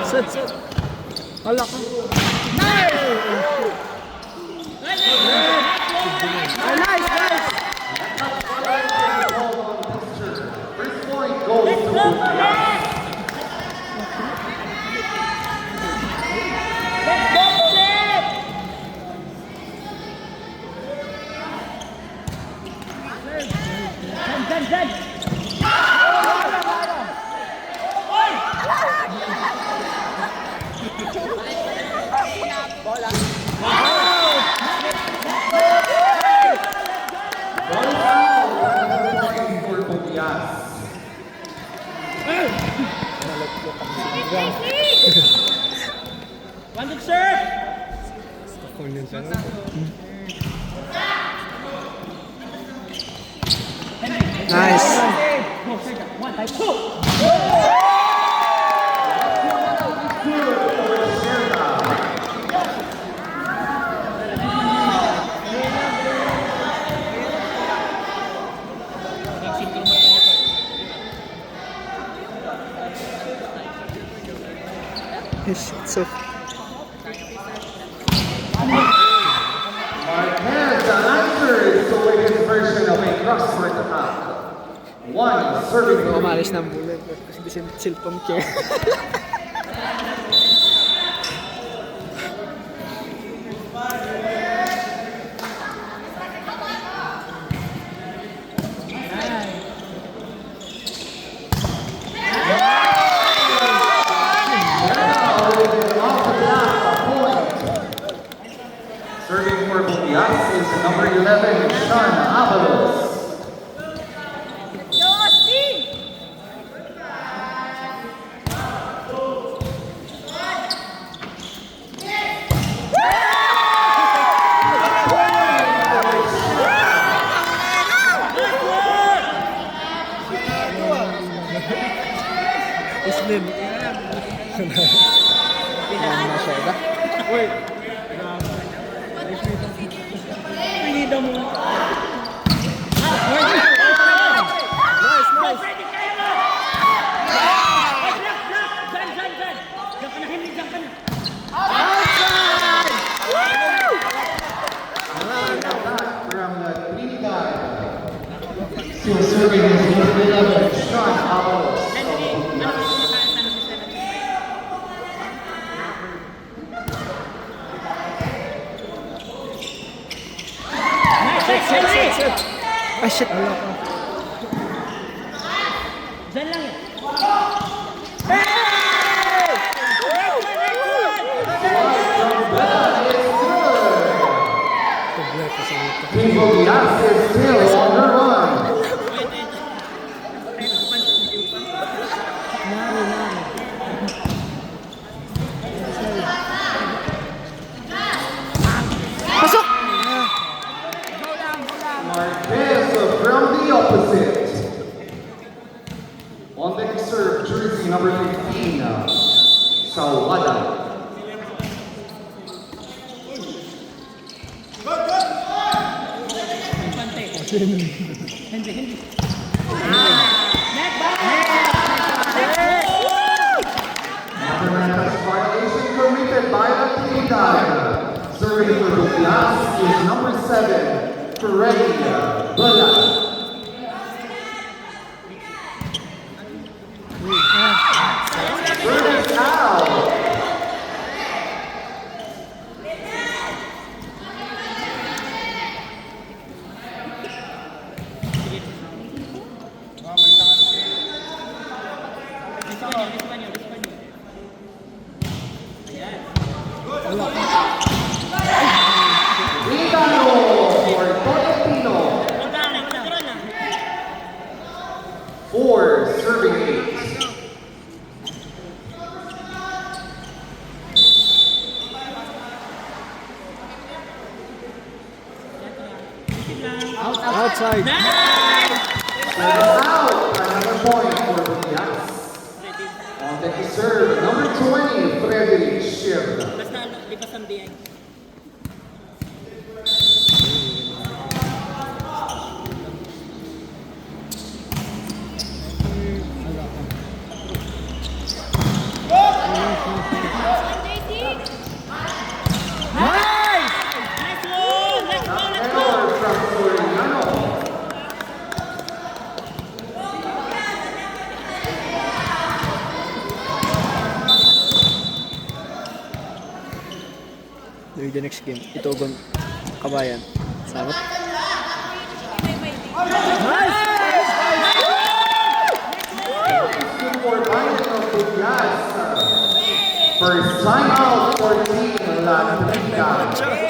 Set. Wala ka. Nice. First point goes to One serve. Nice. One, by two. So Marquez answers to win his version of a crossword attack. One serving umalis ng bullet kasi di siya cellphone care. Serving for Bukias is number 11, Sean Avalos. Islim. Wait. Pinida mo. Nice. From Trinidad. Still serving is number 11, Sean Avalos. Set. Ah, shit. Wala ka. Diyan lang yan. Team Bukias is still on the run. Pasok! Marquez from the opposite. On the serve, jersey number 15, Sawada. Hindi. Mathematics violation committed by the Trinidad. Serving for Bukias is number 7, Freddie Bala. Service out. Rigano for Tolentino. 4 serving 8. Outside. Service out. Another point for Bukias. On the serve, number 20, Frederick Shirda. Basta lipas ang biyay. Maybe the next game. Itugon Kabayan. Sarap. For Biden of the Jazz. First timeout for Team La Trinidad.